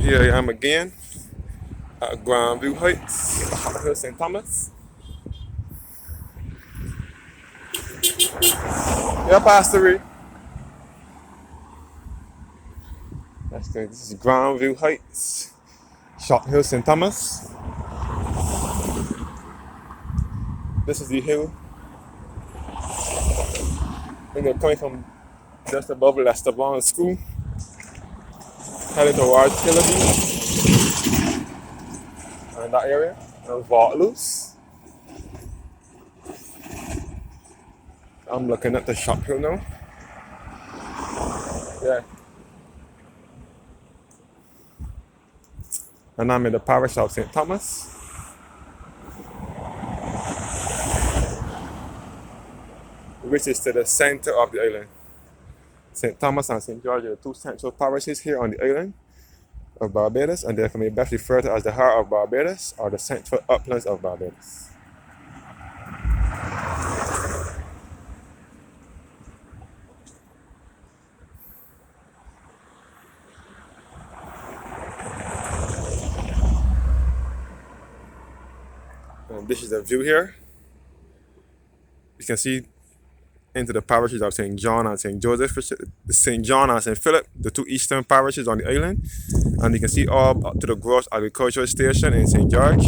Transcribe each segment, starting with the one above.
Here I am again at Grandview Heights, Hill St. Thomas. Yeah, Pastor Reed. That's good. This is Grandview Heights, Shot Hill St. Thomas. This is the hill. And they're coming from just above Lester Bond School, heading towards Hillary and that area. And Waterloos. I'm looking at the Shop Hill now. Yeah. And I'm in the parish of St. Thomas. Which is to the center of the island. St. Thomas and St. George are the two central parishes here on the island of Barbados, and they can be best referred to as the heart of Barbados or the central uplands of Barbados. And this is the view here. You can see into the parishes of St. John and St. Joseph, St. John and St. Philip, the two eastern parishes on the island. And you can see all up to the Gross Agricultural Station in St. George.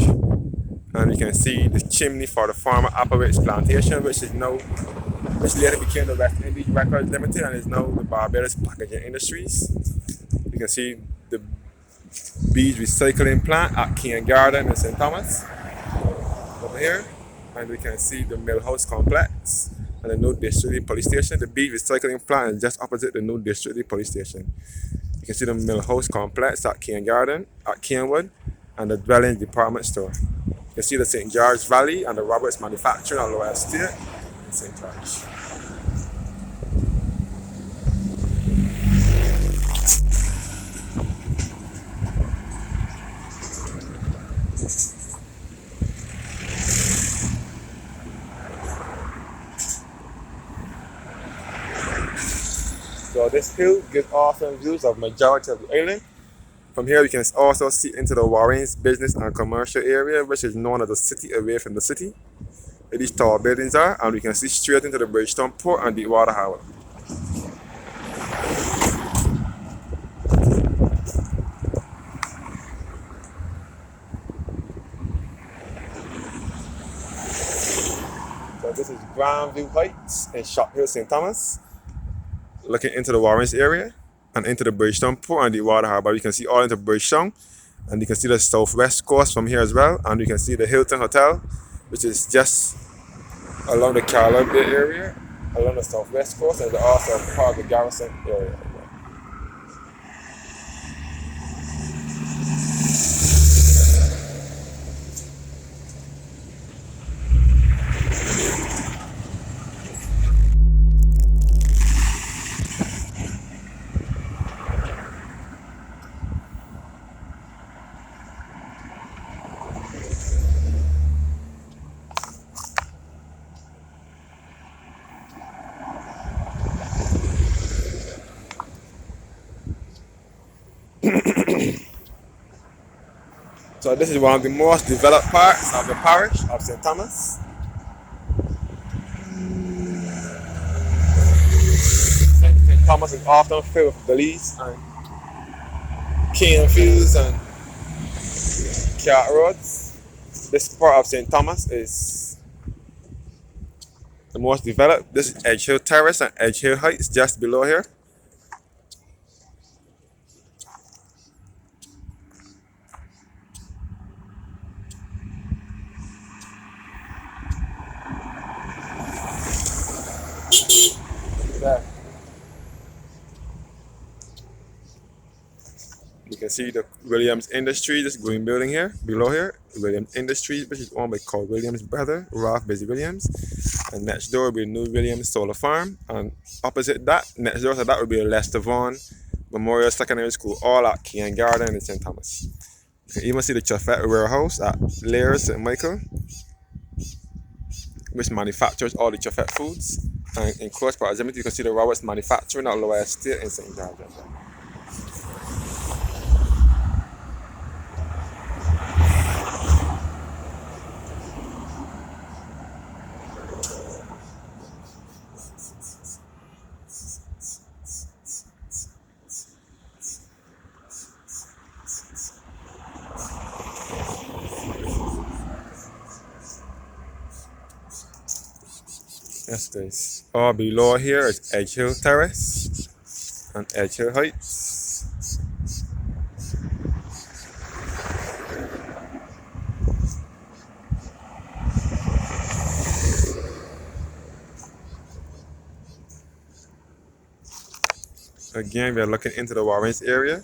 And you can see the chimney for the farmer operates plantation, which later became the West Indies Records Limited and is now the Barbados Packaging Industries. You can see the bees recycling plant at King Garden in St. Thomas over here. And we can see the Mill House Complex and the new District Police Station. The beef recycling plant is just opposite the new District Police Station. You can see the Mill House Complex at King Garden, at Kenwood, and the Dwelling Department Store. You can see the St. George Valley and the Roberts Manufacturing at Lower Estate in St. George. So this hill gives awesome views of majority of the island. From here you can also see into the Warren's business and commercial area, which is known as the city away from the city. Where these tall buildings are, and we can see straight into the Bridgetown Port and Deepwater Harbour. So this is Grandview Heights in Shop Hill, St. Thomas. Looking into the Warren's area and into the Bridgetown Port and the Water Harbour. You can see all into Bridgetown, and you can see the southwest coast from here as well. And you can see the Hilton Hotel, which is just along the Carolina Bay area, along the southwest coast, and also part of the Garrison area. So this is one of the most developed parts of the parish of St. Thomas. St. Thomas is often filled with gullies and cane fields and cart roads. This part of St. Thomas is the most developed. This is Edge Hill Terrace and Edge Hill Heights just below here. There. You can see the Williams Industries, this green building here, below here. Williams Industries, which is owned by Carl Williams' brother, Ralph Busy Williams. And next door will be New Williams Solar Farm. And opposite that, next door to that will be Lester Vaughan Memorial Secondary School, all at King Garden in St. Thomas. You can even see the Chaffette warehouse at Laird St. Michael, which manufactures all the Chaffette foods. And in close proximity, you can see the Roberts Manufacturing at Lower Estate in St. George. Yes, guys. All below here is Edge Hill Terrace and Edge Hill Heights. Again, we are looking into the Warrens area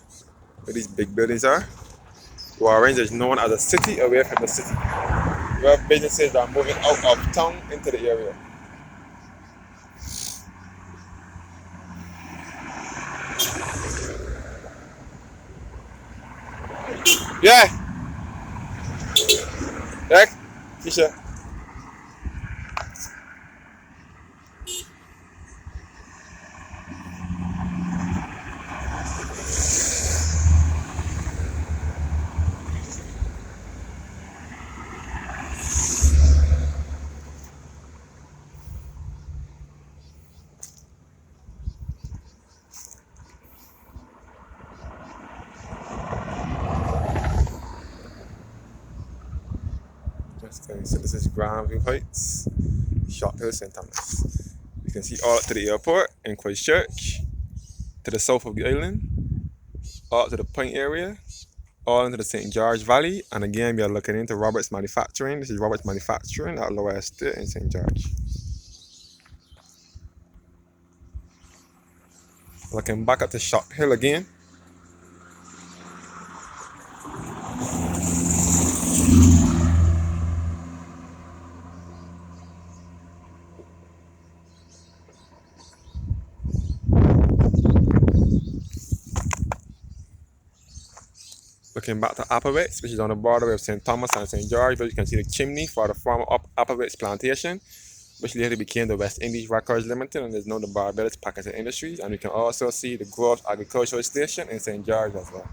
where these big buildings are. Warrens is known as a city away from the city, where businesses are moving out of town into the area. Yeah, yeah, Keisha. Yes, guys. So this is Grandview Heights, Short Hill, St. Thomas. You can see all up to the airport in Christchurch, to the south of the island, all up to the Point area, all into the St. George Valley. And again, we are looking into Roberts Manufacturing. This is Roberts Manufacturing at Lower Estate in St. George. Looking back at the Short Hill again. Looking back to Applebee's, which is on the border of St. Thomas and St. George, where you can see the chimney for the former Applebee's plantation, which later became the West Indies Records Limited and is now the Barbados Packaging Industries. And you can also see the Groves Agricultural Station in St. George as well.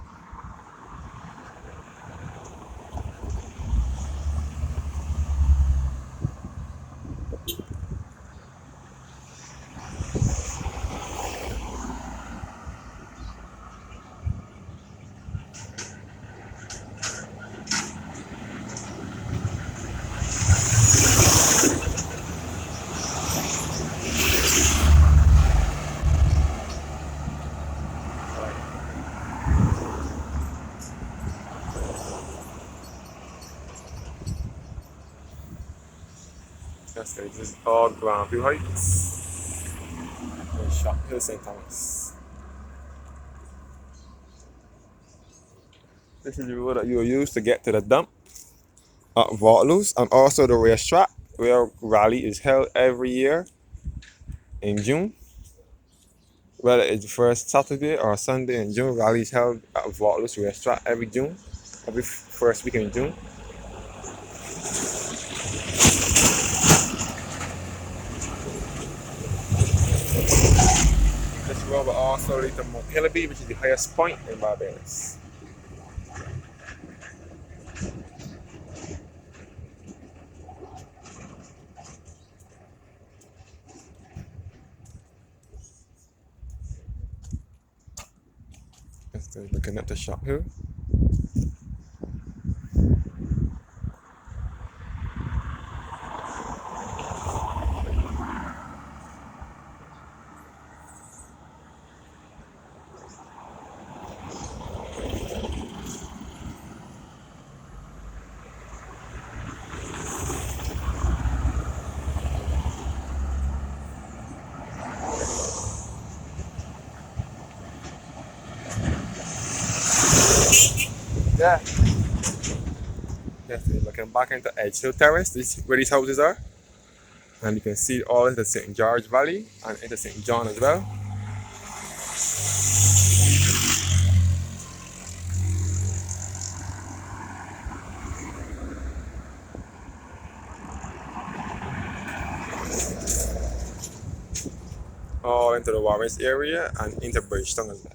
Yes, guys, this is all Grandview Heights and Short Hill, St. Thomas. This is the road that you will use to get to the dump at Waterloos and also the racetrack where rally is held every year in June. Whether it's the first Saturday or Sunday in June, rally is held at Waterloos racetrack every June, every first week in June. This road will also lead to Mount Hillaby, which is the highest point in Barbados. Instead looking at the shop here. Yeah. Yes, we're looking back into Edge Hill Terrace, this is where these houses are. And you can see all into the St. George Valley and into St. John as well. All into the Warrens area and into Bridgetown as well.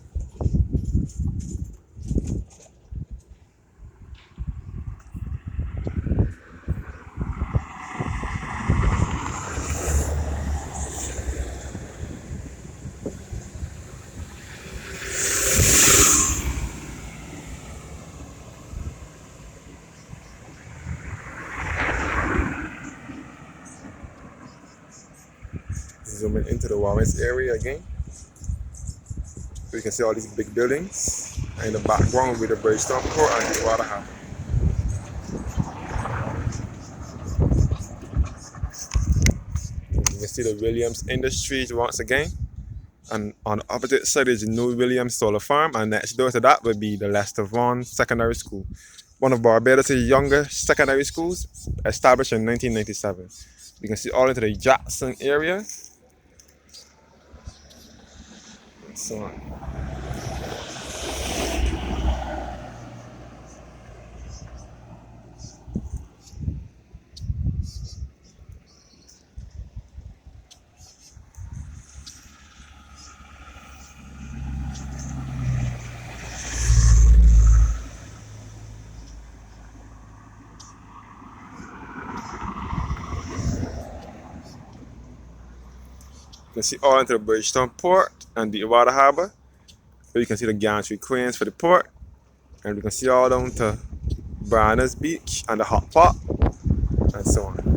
zoom in into the Warrens area again. So you can see all these big buildings. And in the background will be the Bridgetown Port and the water harbour. You can see the Williams Industries once again. And on the opposite side is the New Williams Solar Farm, and next door to that would be the Lester Vaughan Secondary School, one of Barbados' youngest secondary schools, established in 1997. You can see all into the Jackson area, and so on. You can see all into the Bridgetown Port and the water harbour. Here you can see the gantry cranes for the port, and you can see all down to Barbados Beach and the hot pot, and so on.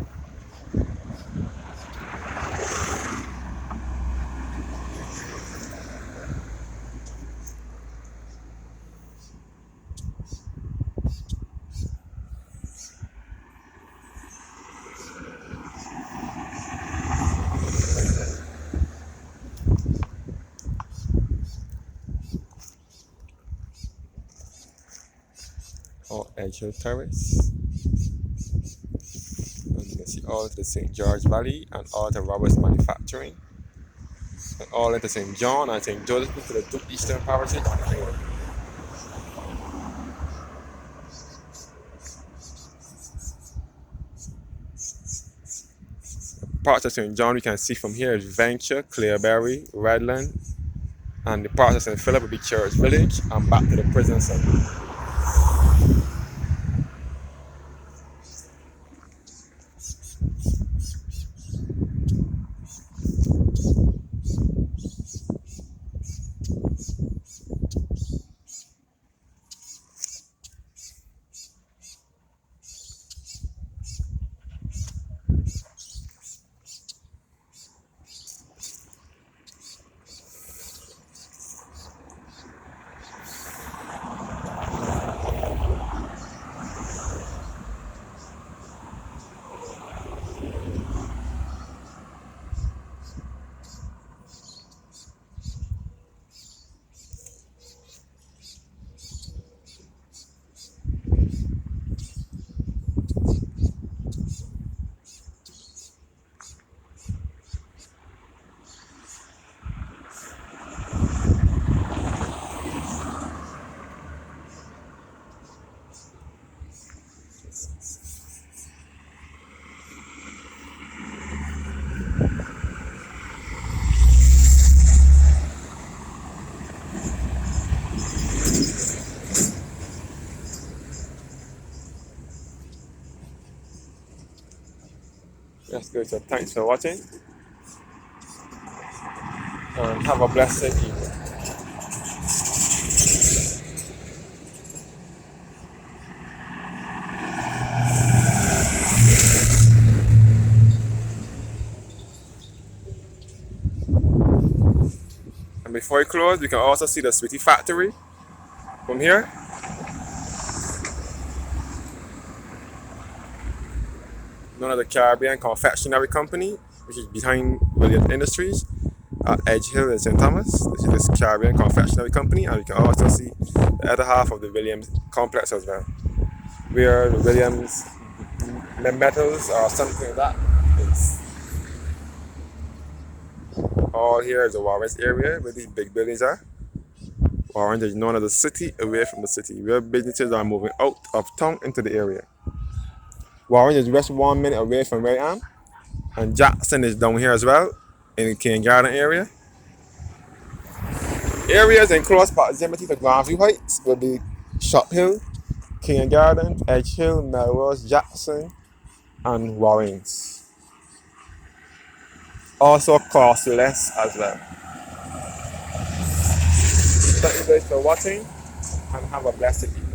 All Edge Hill Terrace. And you can see all into the St. George Valley and all to Roberts Manufacturing. And all into St. John and St. Joseph to the two eastern parishes on the island. Parts of St. John we can see from here is Venture, Clearberry, Redland, and the parts of St. Philip will be Church Village and back to the prison side. That's good. So thanks for watching, and have a blessed evening. And before we close, you can also see the Sweetie Factory from here. Known as the Caribbean Confectionery Company, which is behind Williams Industries at Edge Hill in St. Thomas. This is this Caribbean Confectionery Company, and you can also see the other half of the Williams complex as well, where the Williams metals or something like that is. All here is the Warrens area where these big buildings are. Warrens is known as the city away from the city, where businesses are moving out of town into the area. Warren is just 1 minute away from where I am, and Jackson is down here as well, in the King Garden area. Areas in close proximity to Grandview Heights will be Shop Hill, King Garden, Edge Hill, Melrose, Jackson, and Warrens. Also cost less as well. Thank you guys for watching, and have a blessed evening.